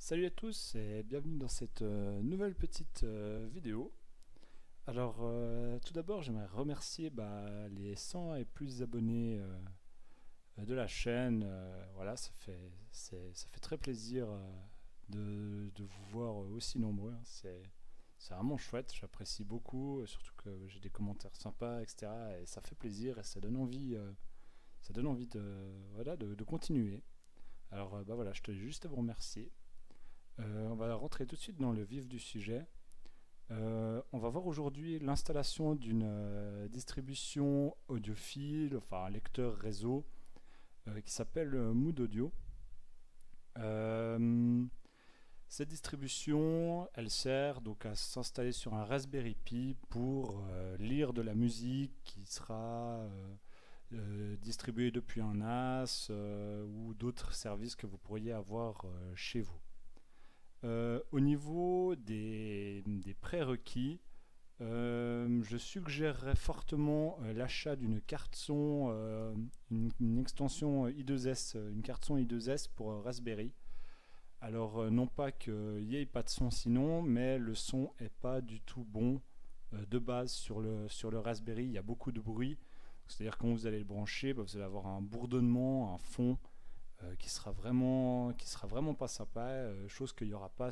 Salut à tous et bienvenue dans cette nouvelle petite vidéo. Alors tout d'abord j'aimerais remercier les 100 et plus abonnés de la chaîne. Voilà, ça fait très plaisir de vous voir aussi nombreux, hein. C'est vraiment chouette, j'apprécie beaucoup, surtout que j'ai des commentaires sympas, etc. Et ça fait plaisir et ça donne envie de continuer. Alors voilà, je tenais juste à vous remercier. On va rentrer tout de suite dans le vif du sujet. On va voir aujourd'hui l'installation d'une distribution audiophile, enfin un lecteur réseau qui s'appelle Mood Audio. Euh, Cette distribution, elle sert donc à s'installer sur un Raspberry Pi pour lire de la musique qui sera distribuée depuis un NAS ou d'autres services que vous pourriez avoir chez vous. Au niveau des prérequis, je suggérerais fortement l'achat d'une carte son, une extension I2S, une carte son I2S pour Raspberry. Alors non pas qu'il n'y ait pas de son sinon, mais le son est pas du tout bon de base sur le Raspberry. Il y a beaucoup de bruit, c'est-à-dire quand vous allez le brancher, vous allez avoir un bourdonnement, un fond qui sera vraiment pas sympa, chose qu'il n'y aura pas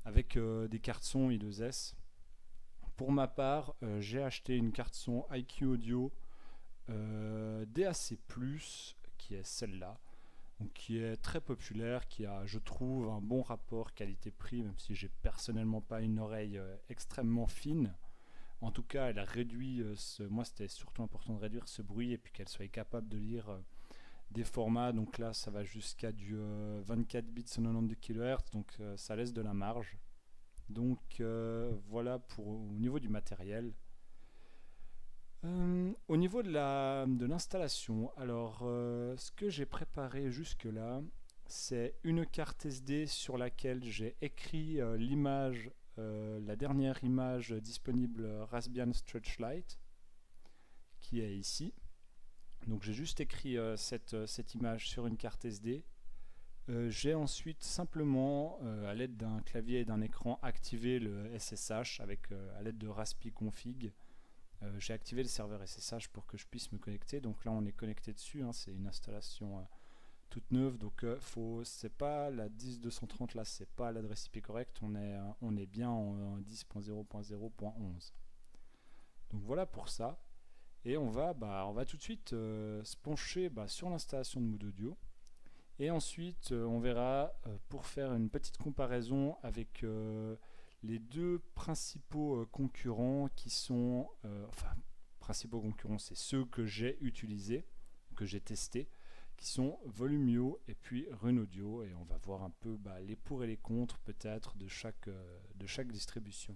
avec des cartes son I2S. Pour ma part, j'ai acheté une carte son IQ Audio DAC+, qui est celle-là, donc qui est très populaire, qui a, je trouve, un bon rapport qualité-prix, même si j'ai personnellement pas une oreille extrêmement fine. En tout cas, elle a réduit, moi c'était surtout important de réduire ce bruit et puis qu'elle soit capable de lire des formats, donc là ça va jusqu'à du 24 bits 92 kHz, donc ça laisse de la marge. Donc voilà pour au niveau du matériel. Au niveau de l'installation, alors ce que j'ai préparé jusque là, c'est une carte SD sur laquelle j'ai écrit l'image, la dernière image disponible Raspbian Stretchlight, qui est ici. Donc j'ai juste écrit cette image sur une carte SD. J'ai ensuite simplement, à l'aide d'un clavier et d'un écran, activé le SSH à l'aide de Raspi Config. J'ai activé le serveur SSH pour que je puisse me connecter. Donc là on est connecté dessus, hein, c'est une installation toute neuve. Donc c'est pas la 10.230 là, c'est pas l'adresse IP correcte, on est bien en 10.0.0.11. Donc voilà pour ça. Et on va tout de suite se pencher sur l'installation de Mood Audio. Et ensuite, on verra pour faire une petite comparaison avec les deux principaux concurrents qui sont... principaux concurrents, c'est ceux que j'ai utilisés, que j'ai testés, qui sont Volumio et puis Rune Audio. Et on va voir un peu les pour et les contre peut-être de chaque distribution.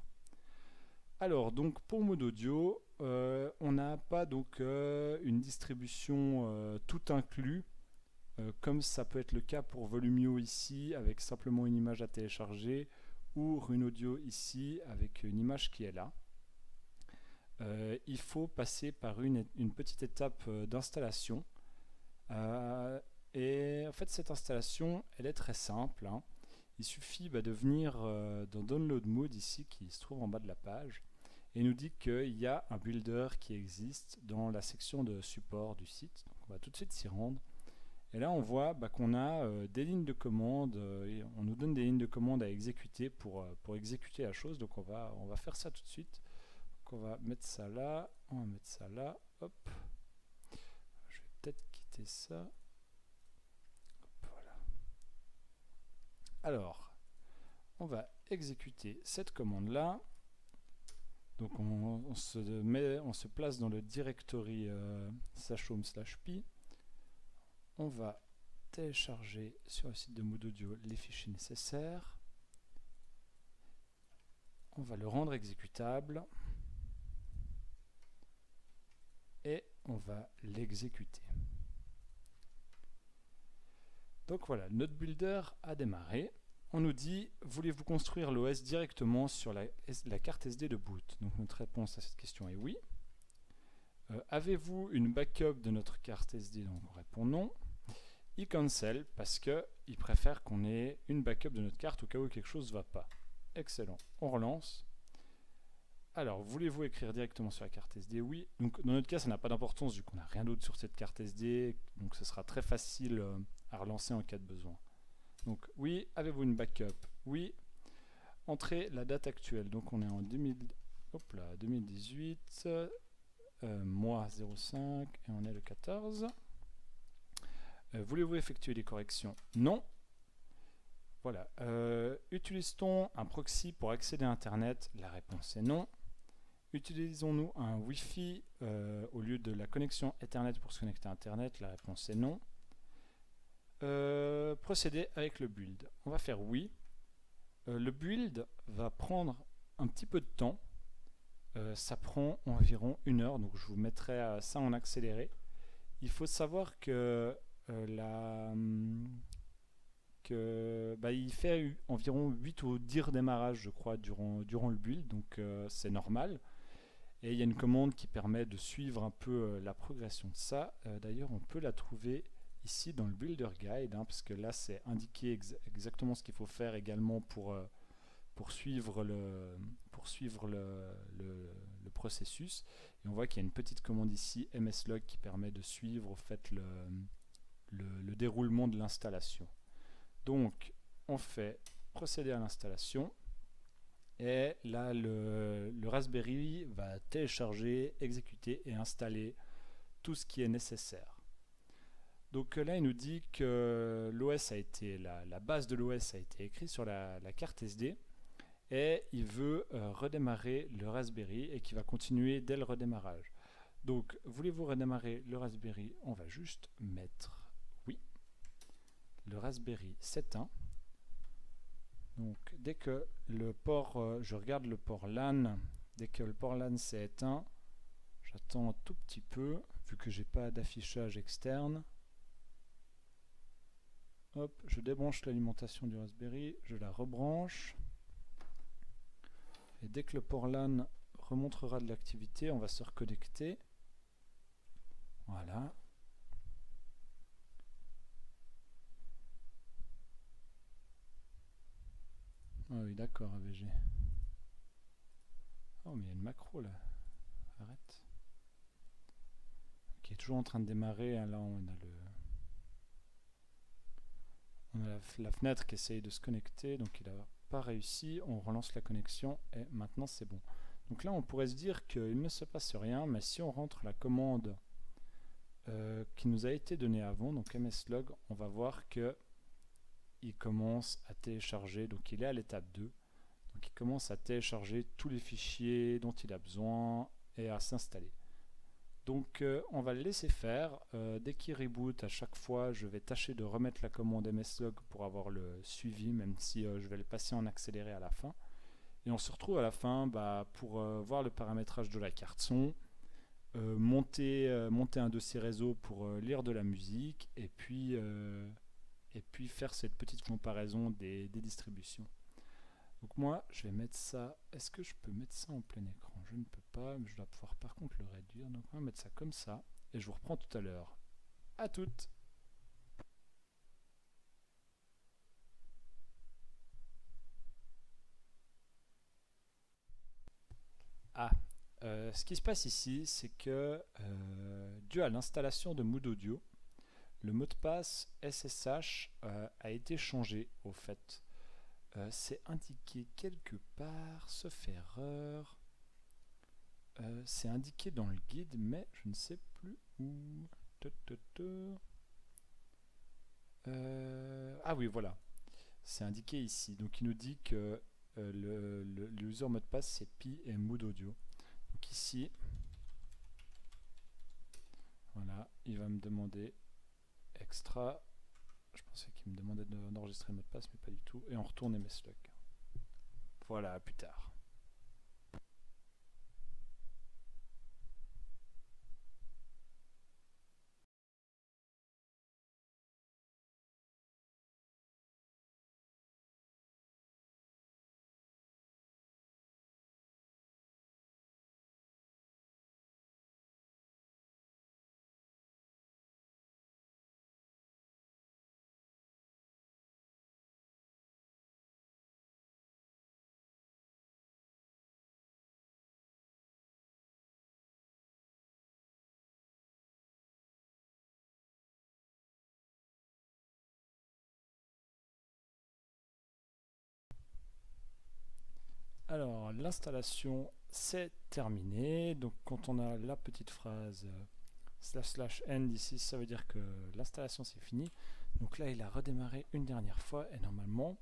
Alors, donc pour Mood Audio, on n'a pas donc une distribution tout inclus, comme ça peut être le cas pour Volumio ici, avec simplement une image à télécharger, ou Rune Audio ici, avec une image qui est là. Il faut passer par une petite étape d'installation. Et en fait, cette installation, elle est très simple, hein. Il suffit de venir dans Download Mode ici, qui se trouve en bas de la page, et il nous dit qu'il y a un builder qui existe dans la section de support du site. Donc on va tout de suite s'y rendre. Et là on voit qu'on a des lignes de commande, on nous donne des lignes de commande à exécuter pour exécuter la chose. Donc on va faire ça tout de suite. Donc on va mettre ça là, on va mettre ça là, hop. Je vais peut-être quitter ça. Hop, voilà. Alors, on va exécuter cette commande là. Donc on se place dans le directory /home/pi. On va télécharger sur le site de Mood Audio les fichiers nécessaires. On va le rendre exécutable. Et on va l'exécuter. Donc voilà, notre builder a démarré. On nous dit, voulez-vous construire l'OS directement sur la carte SD de boot? Donc notre réponse à cette question est oui. Avez-vous une backup de notre carte SD? Donc on répond non. il cancel parce qu'il préfère qu'on ait une backup de notre carte au cas où quelque chose ne va pas. Excellent. On relance. Alors, voulez-vous écrire directement sur la carte SD? Oui. Donc, dans notre cas, ça n'a pas d'importance vu qu'on n'a rien d'autre sur cette carte SD. Donc, ce sera très facile à relancer en cas de besoin. Donc, oui. Avez-vous une backup? Oui. Entrez la date actuelle. Donc, on est en 2018, mois 05, et on est le 14. Voulez-vous effectuer des corrections? Non. Voilà. Utilise-t-on un proxy pour accéder à Internet? La réponse est non. Utilisons-nous un Wi-Fi au lieu de la connexion Ethernet pour se connecter à Internet? La réponse est non. Procéder avec le build. On va faire oui. Le build va prendre un petit peu de temps. Ça prend environ 1 heure, donc je vous mettrai ça en accéléré. Il faut savoir que il fait environ 8 ou 10 redémarrages, je crois, durant le build, donc c'est normal. Et il y a une commande qui permet de suivre un peu la progression de ça. D'ailleurs, on peut la trouver ici dans le Builder Guide, parce que là, c'est indiqué exactement ce qu'il faut faire également pour suivre le processus. Et on voit qu'il y a une petite commande ici, mslog, qui permet de suivre au fait le déroulement de l'installation. Donc, on fait procéder à l'installation. Et là, le Raspberry va télécharger, exécuter et installer tout ce qui est nécessaire. Donc là, il nous dit que l'OS a été, la base de l'OS a été écrite sur la carte SD et il veut redémarrer le Raspberry et qui va continuer dès le redémarrage. Donc, voulez-vous redémarrer le Raspberry? On va juste mettre oui. Le Raspberry s'éteint. Donc dès que le port, je regarde le port LAN, dès que le port LAN s'est éteint, j'attends un tout petit peu, vu que j'ai pas d'affichage externe. Hop, je débranche l'alimentation du Raspberry, je la rebranche. Et dès que le port LAN remontrera de l'activité, on va se reconnecter. Voilà. Ah oui, d'accord, AVG. Oh, mais il y a une macro là. Arrête. Qui est toujours en train de démarrer. Là, on a la fenêtre qui essaye de se connecter. Donc, il n'a pas réussi. On relance la connexion et maintenant, c'est bon. Donc là, on pourrait se dire qu'il ne se passe rien. Mais si on rentre la commande qui nous a été donnée avant, donc mslog, on va voir que il commence à télécharger, donc il est à l'étape 2, donc il commence à télécharger tous les fichiers dont il a besoin et à s'installer. Donc on va le laisser faire. Dès qu'il reboot, à chaque fois je vais tâcher de remettre la commande mslog pour avoir le suivi, même si je vais le passer en accéléré à la fin. Et on se retrouve à la fin pour voir le paramétrage de la carte son, monter un dossier réseau pour lire de la musique et puis faire cette petite comparaison des distributions. Donc moi, je vais mettre ça. Est-ce que je peux mettre ça en plein écran? Je ne peux pas, mais je dois pouvoir par contre le réduire. Donc on va mettre ça comme ça. Et je vous reprends tout à l'heure. À toutes! Ah, ce qui se passe ici, c'est que dû à l'installation de Mood Audio, le mot de passe SSH a été changé au fait. C'est indiqué quelque part, sauf erreur. C'est indiqué dans le guide, mais je ne sais plus où. Ah oui, voilà. C'est indiqué ici. Donc il nous dit que le user mot de passe c'est Pi et Mood Audio. Donc ici, voilà, il va me demander extra. Je pensais qu'il me demandait d'enregistrer le mot de passe, mais pas du tout. Et on retourne mslog. Voilà, à plus tard. Alors, l'installation c'est terminé. Donc, quand on a la petite phrase //end ici, ça veut dire que l'installation c'est fini. Donc là, il a redémarré une dernière fois et normalement,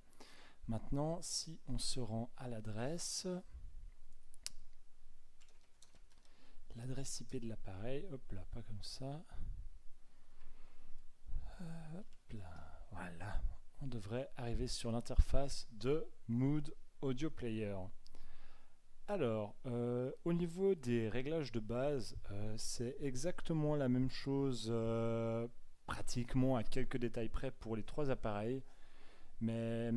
maintenant, si on se rend à l'adresse IP de l'appareil, hop là, pas comme ça. Hop là, voilà. On devrait arriver sur l'interface de Mood Audio Player. Alors, au niveau des réglages de base, c'est exactement la même chose, pratiquement à quelques détails près pour les trois appareils. Mais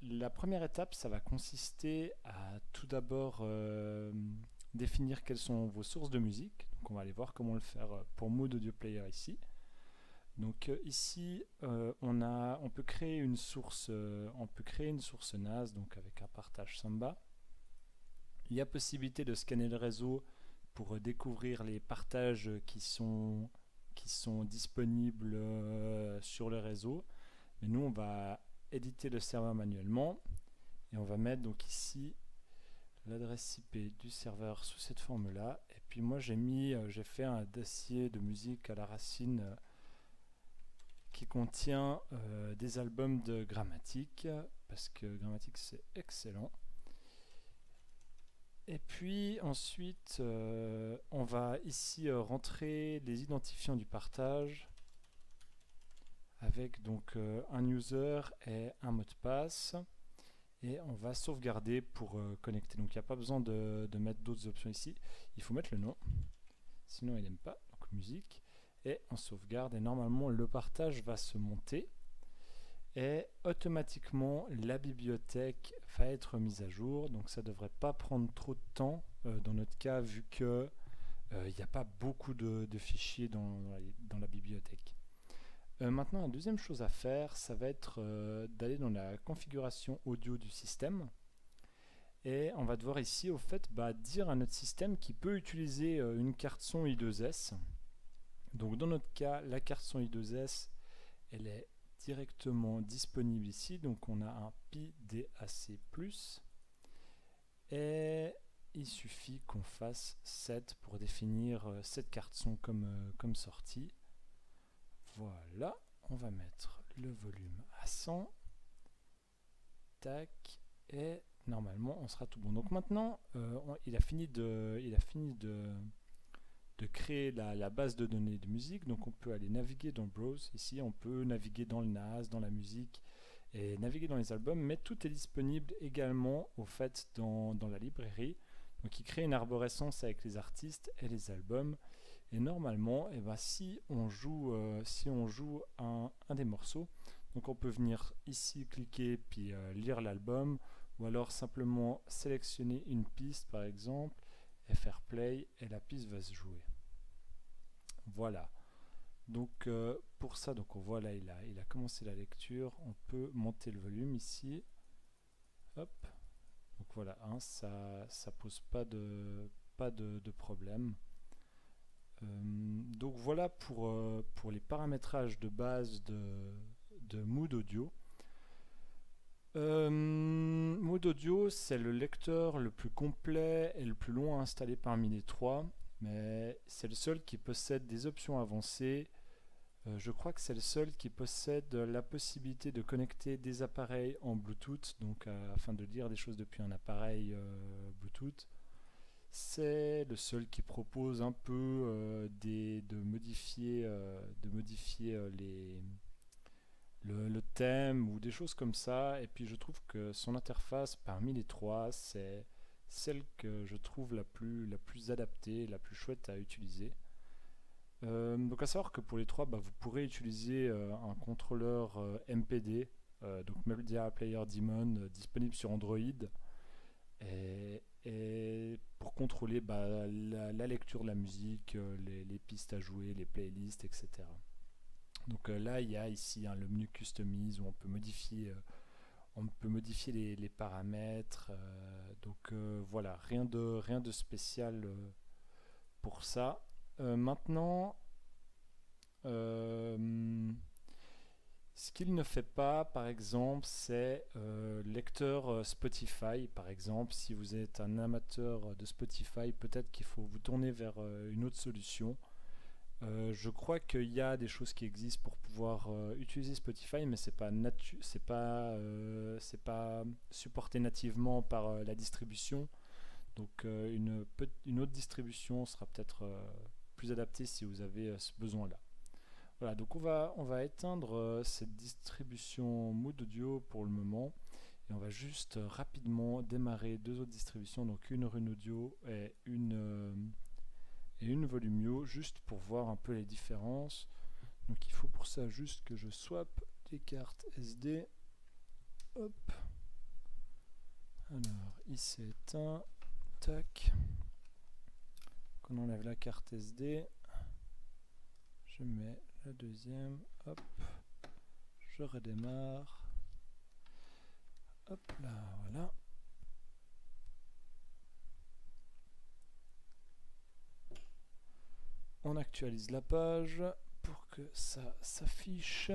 la première étape, ça va consister à tout d'abord définir quelles sont vos sources de musique. Donc on va aller voir comment le faire pour Mood Audio Player ici. Donc ici, on peut créer une source NAS donc avec un partage Samba. Il y a possibilité de scanner le réseau pour découvrir les partages qui sont disponibles sur le réseau. Mais nous, on va éditer le serveur manuellement et on va mettre donc ici l'adresse IP du serveur sous cette forme-là. Et puis moi, j'ai fait un dossier de musique à la racine qui contient des albums de Grammatique parce que Grammatique c'est excellent. Et puis ensuite, on va ici rentrer les identifiants du partage avec donc un user et un mot de passe. Et on va sauvegarder pour connecter. Donc il n'y a pas besoin de mettre d'autres options ici. Il faut mettre le nom, sinon il n'aime pas. Donc musique. Et on sauvegarde et normalement le partage va se monter. Et automatiquement la bibliothèque va être mise à jour, donc ça ne devrait pas prendre trop de temps dans notre cas vu que il n'y a pas beaucoup de fichiers dans la bibliothèque. Maintenant la deuxième chose à faire, ça va être d'aller dans la configuration audio du système et on va devoir ici au fait dire à notre système qu'il peut utiliser une carte son I2S. Donc dans notre cas la carte son I2S elle est directement disponible ici, donc on a un PIDAC+, et il suffit qu'on fasse set pour définir cette carte son comme sortie. Voilà, on va mettre le volume à 100, tac, et normalement on sera tout bon. Donc maintenant il a fini de créer la base de données de musique, donc on peut aller naviguer dans le browse, ici on peut naviguer dans le NAS, dans la musique et naviguer dans les albums, mais tout est disponible également au fait dans la librairie, donc il crée une arborescence avec les artistes et les albums et normalement si on joue un des morceaux, donc on peut venir ici cliquer puis lire l'album ou alors simplement sélectionner une piste par exemple et faire play et la piste va se jouer. Voilà. Donc pour ça, donc on voit là il a commencé la lecture. On peut monter le volume ici. Hop. Donc voilà, hein, ça pose pas de problème. Donc voilà pour les paramétrages de base de Mood Audio. Mood Audio, c'est le lecteur le plus complet et le plus long à installer parmi les trois, mais c'est le seul qui possède des options avancées. Je crois que c'est le seul qui possède la possibilité de connecter des appareils en Bluetooth, donc afin de lire des choses depuis un appareil Bluetooth. C'est le seul qui propose un peu de modifier le thème ou des choses comme ça, et puis je trouve que son interface parmi les trois c'est celle que je trouve la plus adaptée, la plus chouette à utiliser. Donc à savoir que pour les trois vous pourrez utiliser un contrôleur MPD, donc Media Player Daemon, disponible sur Android et pour contrôler la lecture de la musique, les pistes à jouer, les playlists, etc. Donc là il y a ici le menu Customize où on peut modifier les paramètres. Donc voilà, rien de spécial pour ça. Maintenant Ce qu'il ne fait pas, par exemple, c'est lecteur Spotify. Par exemple, si vous êtes un amateur de Spotify, peut-être qu'il faut vous tourner vers une autre solution. Je crois qu'il y a des choses qui existent pour pouvoir utiliser Spotify, mais c'est pas supporté nativement par la distribution. Donc une autre distribution sera peut-être plus adaptée si vous avez ce besoin-là. Voilà, donc on va éteindre cette distribution Mood Audio pour le moment et on va juste rapidement démarrer deux autres distributions, donc une Rune Audio et une Volumio, juste pour voir un peu les différences. Donc il faut pour ça juste que je swap les cartes SD. Hop. Alors ici c'est éteint. Tac. On enlève la carte SD. Je mets la deuxième. Hop. Je redémarre. Hop là, voilà. On actualise la page pour que ça s'affiche.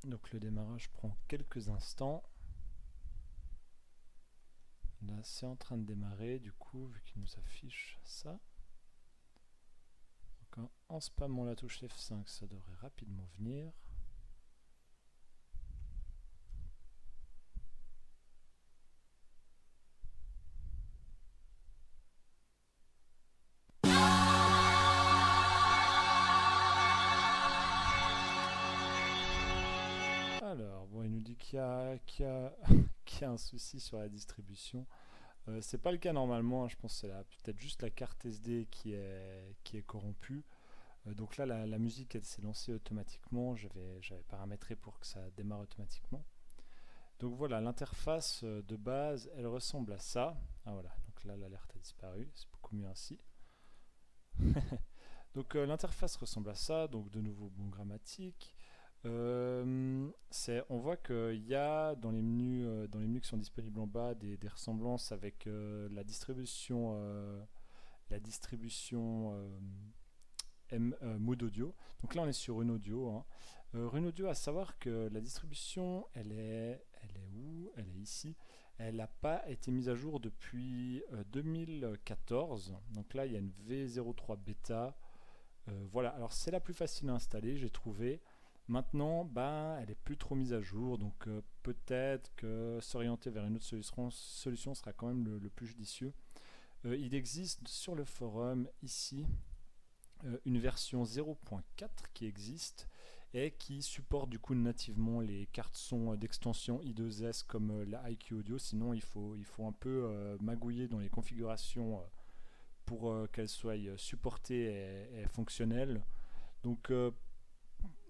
Donc le démarrage prend quelques instants. Là c'est en train de démarrer du coup vu qu'il nous affiche ça. Donc en spammant la touche F5 ça devrait rapidement venir. Alors, bon, il nous dit qu'il y a, qu'il y a un souci sur la distribution. C'est pas le cas normalement, hein, je pense que c'est peut-être juste la carte SD qui est corrompue. Donc là, la musique elle s'est lancée automatiquement, j'avais paramétré pour que ça démarre automatiquement. Donc voilà, l'interface de base, elle ressemble à ça. Ah voilà, donc là l'alerte a disparu, c'est beaucoup mieux ainsi. Donc l'interface ressemble à ça, donc de nouveau bon grammatique. On voit qu'il y a dans les menus qui sont disponibles en bas des ressemblances avec la distribution Mood Audio. Donc là on est sur Rune Audio. Hein. Rune Audio, à savoir que la distribution elle est où? Elle est ici. Elle n'a pas été mise à jour depuis 2014. Donc là il y a une V03 bêta. Voilà, alors c'est la plus facile à installer, j'ai trouvé. Maintenant, elle est plus trop mise à jour, donc peut-être que s'orienter vers une autre solution sera quand même le plus judicieux. Il existe sur le forum ici une version 0.4 qui existe et qui supporte du coup nativement les cartes son d'extension I2S comme la IQ Audio. Sinon, il faut un peu magouiller dans les configurations pour qu'elles soient supportées et fonctionnelles. Donc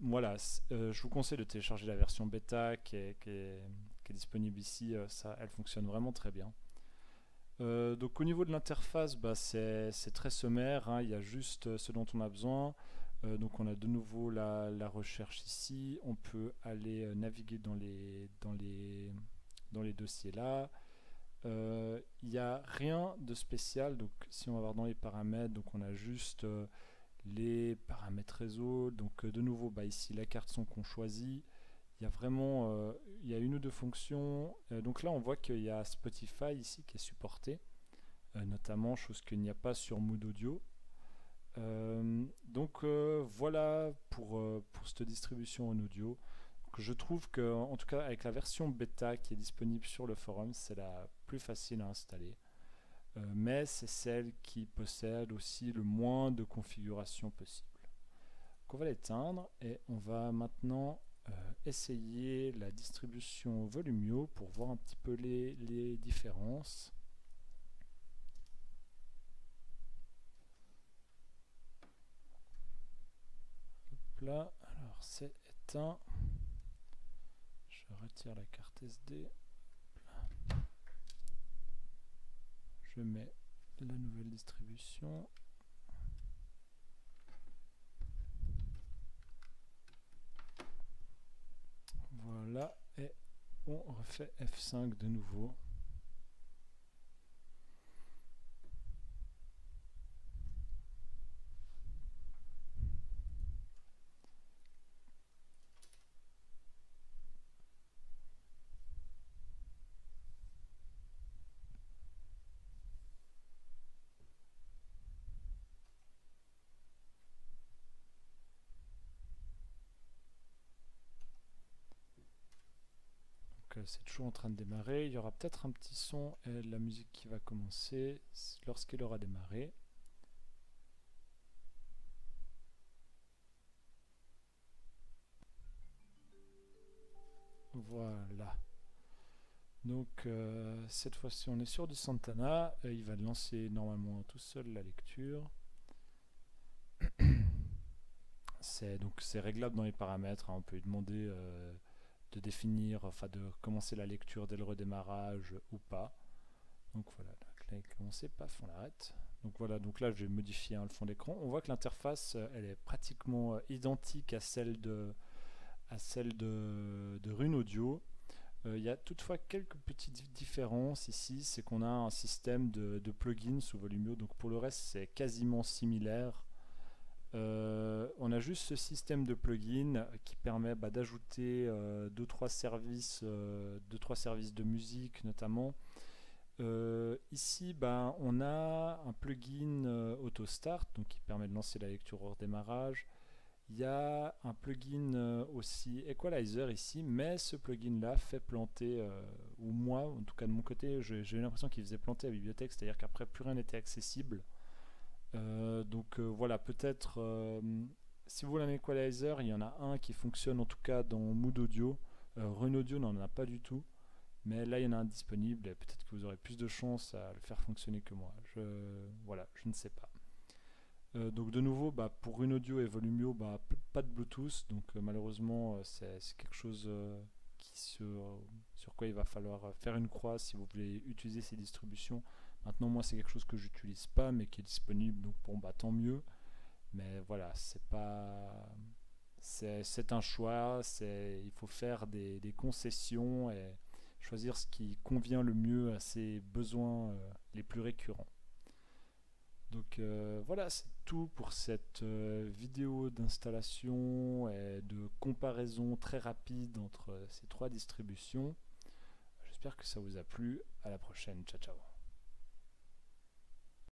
voilà, je vous conseille de télécharger la version bêta qui est disponible ici, elle fonctionne vraiment très bien. Donc au niveau de l'interface, c'est très sommaire, hein, il y a juste ce dont on a besoin. Donc on a de nouveau la recherche ici, on peut aller naviguer dans les dossiers là. Il n'y a rien de spécial, donc si on va voir dans les paramètres, donc on a juste les paramètres réseau, donc de nouveau ici la carte son qu'on choisit. Il y a vraiment il y a une ou deux fonctions, donc là on voit qu'il y a Spotify ici qui est supporté, notamment, chose qu'il n'y a pas sur Mood Audio. Donc voilà pour cette distribution en audio. Donc, je trouve que en tout cas avec la version bêta qui est disponible sur le forum, c'est la plus facile à installer. Mais c'est celle qui possède aussi le moins de configurations possible. Donc on va l'éteindre et on va maintenant essayer la distribution Volumio pour voir un petit peu les différences. Hop là, alors c'est éteint. Je retire la carte SD. Je mets la nouvelle distribution. Voilà, et on refait F5 de nouveau. c'est toujours en train de démarrer. Il y aura peut-être un petit son et de la musique qui va commencer lorsqu'il aura démarré. Voilà. Donc cette fois-ci on est sur du Santana. Il va lancer normalement tout seul la lecture. C'est réglable dans les paramètres, hein. On peut lui demander de définir, enfin de commencer la lecture dès le redémarrage ou pas. Donc voilà, là il a commencé, paf, on l'arrête. Donc voilà, donc là je vais modifier le fond d'écran. On voit que l'interface elle est pratiquement identique à celle de Rune Audio. Il y a toutefois quelques petites différences ici, c'est qu'on a un système de plugins sous Volumio, donc pour le reste c'est quasiment similaire. On a juste ce système de plugins qui permet d'ajouter 2-3 services, de musique notamment. Ici on a un plugin Auto Start donc qui permet de lancer la lecture au redémarrage. Il y a un plugin aussi Equalizer ici, mais ce plugin là fait planter, ou moi en tout cas de mon côté j'ai eu l'impression qu'il faisait planter la bibliothèque, c'est à dire qu'après plus rien n'était accessible. Donc voilà, peut-être si vous voulez un equalizer, il y en a un qui fonctionne en tout cas dans Mood Audio. Rune Audio n'en a pas du tout, mais là il y en a un disponible et peut-être que vous aurez plus de chance à le faire fonctionner que moi. Voilà, je ne sais pas. Donc de nouveau, pour Rune Audio et Volumio, pas de Bluetooth, donc malheureusement c'est quelque chose sur quoi il va falloir faire une croix si vous voulez utiliser ces distributions. Maintenant moi c'est quelque chose que j'utilise pas mais qui est disponible, donc bon tant mieux, mais voilà, c'est un choix, il faut faire des concessions et choisir ce qui convient le mieux à ses besoins les plus récurrents. Donc voilà, c'est tout pour cette vidéo d'installation et de comparaison très rapide entre ces trois distributions. J'espère que ça vous a plu. À la prochaine, ciao ciao.